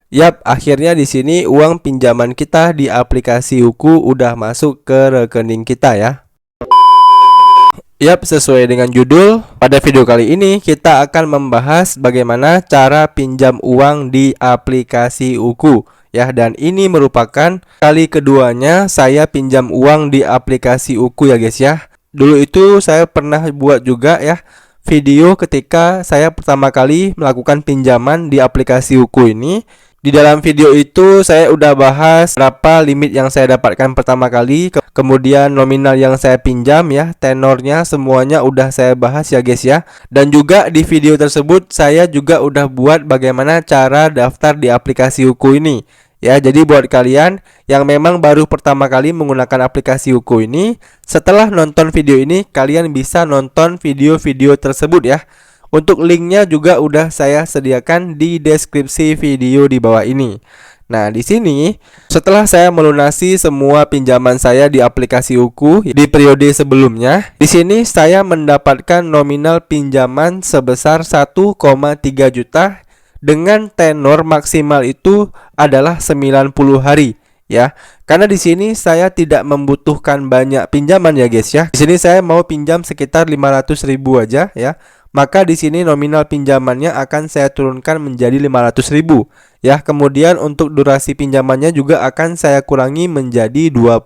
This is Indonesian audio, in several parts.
Yap, akhirnya di sini uang pinjaman kita di aplikasi Uku udah masuk ke rekening kita ya. Yap, sesuai dengan judul, pada video kali ini kita akan membahas bagaimana cara pinjam uang di aplikasi Uku ya, dan ini merupakan kali keduanya saya pinjam uang di aplikasi Uku ya guys ya. Dulu itu saya pernah buat juga ya video ketika saya pertama kali melakukan pinjaman di aplikasi Uku ini. Di dalam video itu saya udah bahas berapa limit yang saya dapatkan pertama kali, kemudian nominal yang saya pinjam ya, tenornya semuanya udah saya bahas ya guys ya. Dan juga di video tersebut saya juga udah buat bagaimana cara daftar di aplikasi Uku ini. Ya, jadi buat kalian yang memang baru pertama kali menggunakan aplikasi Uku ini, setelah nonton video ini kalian bisa nonton video-video tersebut ya. Untuk linknya juga udah saya sediakan di deskripsi video di bawah ini. Nah, di sini setelah saya melunasi semua pinjaman saya di aplikasi Uku di periode sebelumnya, di sini saya mendapatkan nominal pinjaman sebesar 1,3 juta dengan tenor maksimal itu adalah 90 hari. Ya, karena di sini saya tidak membutuhkan banyak pinjaman ya guys ya. Di sini saya mau pinjam sekitar 500.000 aja ya. Maka di sini nominal pinjamannya akan saya turunkan menjadi 500.000 ya. Kemudian untuk durasi pinjamannya juga akan saya kurangi menjadi 28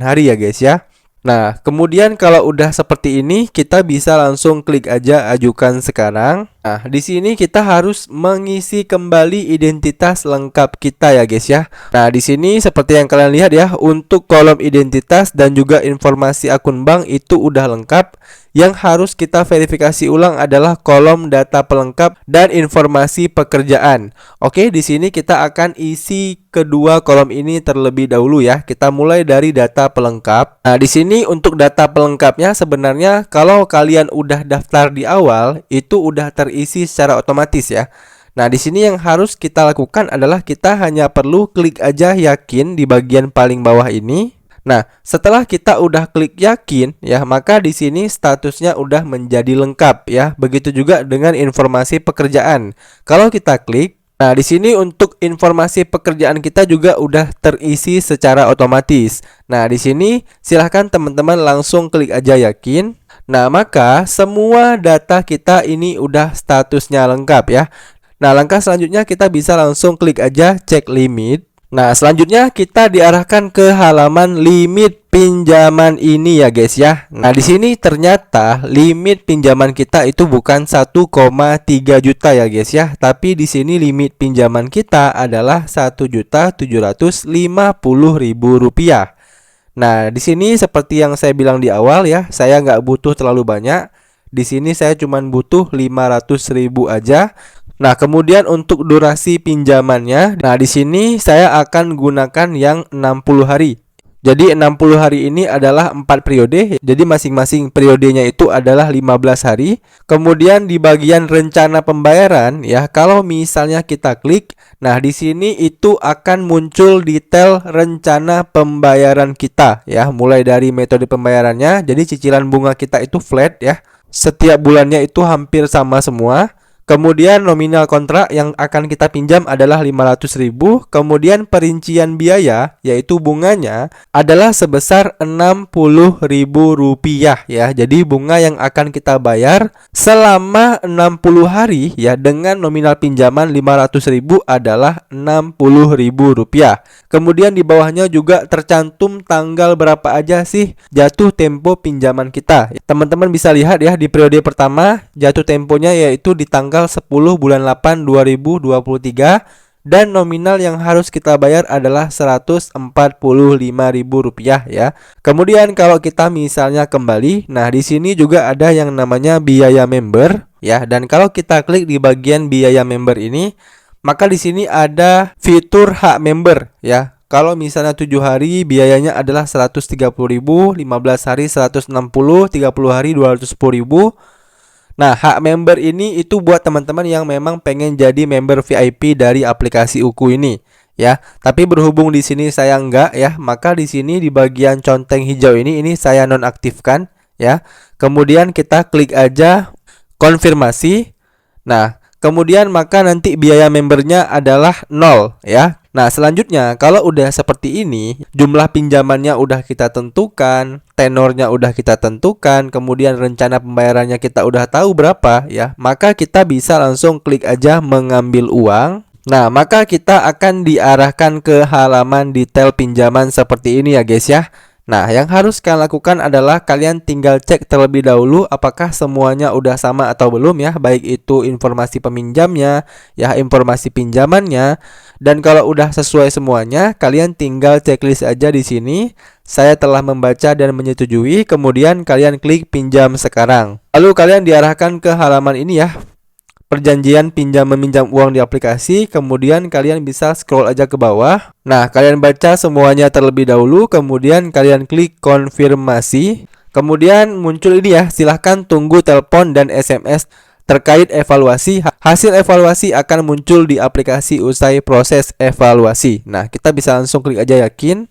hari ya guys ya. Nah, kemudian kalau udah seperti ini, kita bisa langsung klik aja ajukan sekarang. Nah, di sini kita harus mengisi kembali identitas lengkap kita ya guys ya. Nah, di sini seperti yang kalian lihat ya, untuk kolom identitas dan juga informasi akun bank itu udah lengkap. Yang harus kita verifikasi ulang adalah kolom data pelengkap dan informasi pekerjaan. Oke, di sini kita akan isi kedua kolom ini terlebih dahulu ya. Kita mulai dari data pelengkap. Nah, di sini untuk data pelengkapnya sebenarnya kalau kalian udah daftar di awal itu udah terisi secara otomatis ya. Nah, di sini yang harus kita lakukan adalah kita hanya perlu klik aja yakin di bagian paling bawah ini. Nah, setelah kita udah klik yakin ya, maka di sini statusnya udah menjadi lengkap ya. Begitu juga dengan informasi pekerjaan. Kalau kita klik, nah di sini untuk informasi pekerjaan kita juga udah terisi secara otomatis. Nah, di sini silahkan teman-teman langsung klik aja yakin. Nah, maka semua data kita ini udah statusnya lengkap ya. Nah, langkah selanjutnya kita bisa langsung klik aja cek limit. Nah, selanjutnya kita diarahkan ke halaman limit pinjaman ini ya guys ya. Nah, di sini ternyata limit pinjaman kita itu bukan 1,3 juta ya guys ya, tapi di sini limit pinjaman kita adalah 1.750.000 rupiah. Nah, di sini seperti yang saya bilang di awal ya, saya nggak butuh terlalu banyak. Di sini saya cuma butuh 500.000 aja. Nah, kemudian untuk durasi pinjamannya, nah di sini saya akan gunakan yang 60 hari. Jadi 60 hari ini adalah 4 periode. Jadi masing-masing periodenya itu adalah 15 hari. Kemudian di bagian rencana pembayaran ya, kalau misalnya kita klik, nah di sini itu akan muncul detail rencana pembayaran kita ya, mulai dari metode pembayarannya. Jadi cicilan bunga kita itu flat ya. Setiap bulannya itu hampir sama semua. Kemudian nominal kontrak yang akan kita pinjam adalah 500.000. Kemudian perincian biaya yaitu bunganya adalah sebesar 60.000 rupiah ya. Jadi bunga yang akan kita bayar selama 60 hari ya dengan nominal pinjaman 500.000 adalah 60.000 rupiah. Kemudian di bawahnya juga tercantum tanggal berapa aja sih jatuh tempo pinjaman kita. Teman-teman bisa lihat ya, di periode pertama jatuh temponya yaitu di tanggal 10 bulan 8 2023 dan nominal yang harus kita bayar adalah 145.000 rupiah ya. Kemudian kalau kita misalnya kembali, nah di sini juga ada yang namanya biaya member ya, dan kalau kita klik di bagian biaya member ini, maka di sini ada fitur hak member ya. Kalau misalnya 7 hari biayanya adalah 130.000, 15 hari 160, 30 hari 210.000. Nah, hak member ini itu buat teman-teman yang memang pengen jadi member VIP dari aplikasi Uku ini ya. Tapi berhubung di sini saya enggak ya, maka di sini di bagian conteng hijau ini saya nonaktifkan ya. Kemudian kita klik aja konfirmasi. Nah, kemudian maka nanti biaya membernya adalah 0 ya. Nah, selanjutnya kalau udah seperti ini, jumlah pinjamannya udah kita tentukan, tenornya udah kita tentukan, kemudian rencana pembayarannya kita udah tahu berapa ya, maka kita bisa langsung klik aja mengambil uang. Nah, maka kita akan diarahkan ke halaman detail pinjaman seperti ini ya guys ya. Nah, yang harus kalian lakukan adalah kalian tinggal cek terlebih dahulu apakah semuanya udah sama atau belum ya, baik itu informasi peminjamnya, ya informasi pinjamannya. Dan kalau udah sesuai semuanya, kalian tinggal checklist aja di sini. Saya telah membaca dan menyetujui, kemudian kalian klik pinjam sekarang. Lalu kalian diarahkan ke halaman ini ya. Perjanjian pinjam meminjam uang di aplikasi, kemudian kalian bisa scroll aja ke bawah. Nah, kalian baca semuanya terlebih dahulu, kemudian kalian klik konfirmasi. Kemudian muncul ini ya, silahkan tunggu telepon dan SMS terkait evaluasi. Hasil evaluasi akan muncul di aplikasi usai proses evaluasi. Nah, kita bisa langsung klik aja yakin.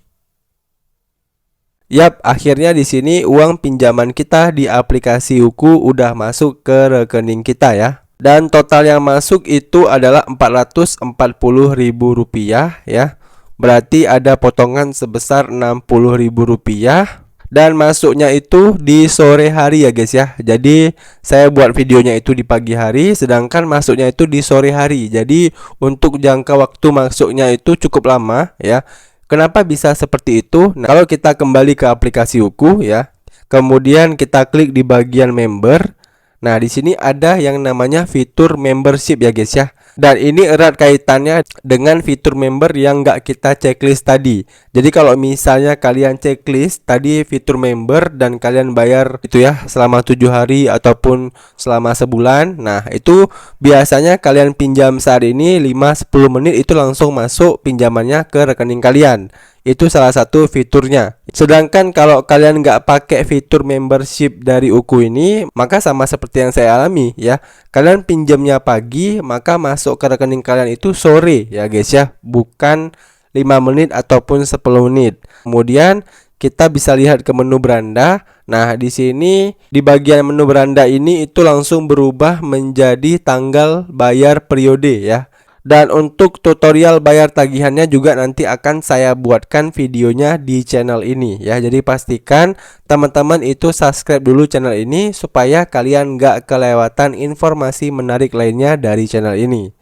Yap, akhirnya di sini uang pinjaman kita di aplikasi Uku udah masuk ke rekening kita ya. Dan total yang masuk itu adalah Rp440.000 ya. Berarti ada potongan sebesar Rp60.000. Dan masuknya itu di sore hari ya guys ya. Jadi saya buat videonya itu di pagi hari, sedangkan masuknya itu di sore hari. Jadi untuk jangka waktu masuknya itu cukup lama ya. Kenapa bisa seperti itu? Nah, kalau kita kembali ke aplikasi Uku ya, kemudian kita klik di bagian member. Nah, di sini ada yang namanya fitur membership ya guys ya. Dan ini erat kaitannya dengan fitur member yang nggak kita checklist tadi. Jadi kalau misalnya kalian checklist tadi fitur member dan kalian bayar itu ya selama 7 hari ataupun selama sebulan. Nah, itu biasanya kalian pinjam saat ini 5-10 menit itu langsung masuk pinjamannya ke rekening kalian. Itu salah satu fiturnya. Sedangkan kalau kalian nggak pakai fitur membership dari Uku ini, maka sama seperti yang saya alami ya. Kalian pinjamnya pagi, maka masuk ke rekening kalian itu sore ya guys ya, bukan 5 menit ataupun 10 menit. Kemudian kita bisa lihat ke menu beranda. Nah, di sini di bagian menu beranda ini itu langsung berubah menjadi tanggal bayar periode ya. Dan untuk tutorial bayar tagihannya juga nanti akan saya buatkan videonya di channel ini ya. Jadi pastikan teman-teman itu subscribe dulu channel ini supaya kalian nggak kelewatan informasi menarik lainnya dari channel ini.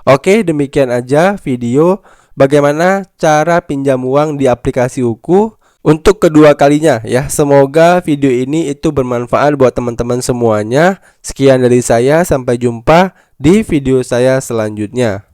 Oke, demikian aja video bagaimana cara pinjam uang di aplikasi Uku untuk kedua kalinya ya. Semoga video ini itu bermanfaat buat teman-teman semuanya. Sekian dari saya, sampai jumpa di video saya selanjutnya.